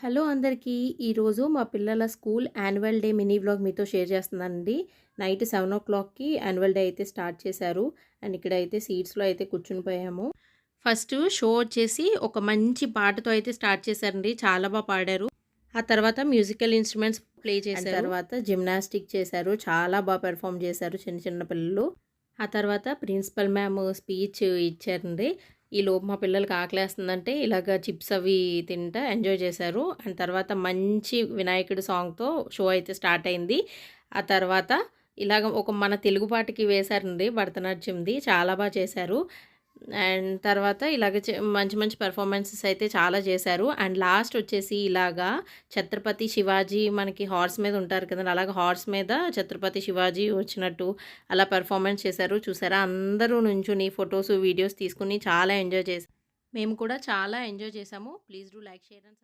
Hello అందరికీ. ఈరోజు మా పిల్లల school annual day mini vlog మీతో షేర్ చేస్తున్నానండి. నైట్ 7:00కి యాన్యువల్ డే అయితే స్టార్ట్ చేశారు. అండ్ ఇక్కడైతే సీట్స్‌లో అయితే కూర్చుని పోయాము. ఫస్ట్ షో వచ్చేసి ఒక మంచి పాటతో అయితే స్టార్ట్ చేశారండి. చాలా పాడారు. ఆ తర్వాత మ్యూజికల్ ఇన్‌స్ట్రుమెంట్స్ ప్లే చేశారు. తర్వాత జిమ్నాస్టిక్ చేశారు. చాలా పెర్ఫార్మ్ చేశారు చిన్న చిన్న పిల్లలు. ఆ తర్వాత ప్రిన్సిపల్ మ్యామ్ స్పీచ్ ఇచ్చారండి. ఈలోపు మా పిల్లలకి ఆకలేస్తుందంటే ఇలాగ చిప్స్ అవి తింటా ఎంజాయ్ చేశారు. అండ్ తర్వాత మంచి వినాయకుడి సాంగ్‌తో షో అయితే స్టార్ట్ అయింది. ఆ తర్వాత ఇలాగ ఒక మన తెలుగు పాటకి వేశారండి భరతనాట్యంది. చాలా చేశారు. అండ్ తర్వాత ఇలాగ మంచి మంచి పెర్ఫార్మన్సెస్ అయితే చాలా చేశారు. అండ్ లాస్ట్ వచ్చేసి ఇలాగా ఛత్రపతి శివాజీ మనకి హార్స్ మీద ఉంటారు కదండీ! అలాగే హార్స్ మీద ఛత్రపతి శివాజీ వచ్చినట్టు అలా పెర్ఫార్మన్స్ చేశారు. చూసారా? అందరూ నుంచుని ఫోటోస్, వీడియోస్ తీసుకొని చాలా ఎంజాయ్ చేశారు. మేము కూడా చాలా ఎంజాయ్ చేశాము. Please do like, share and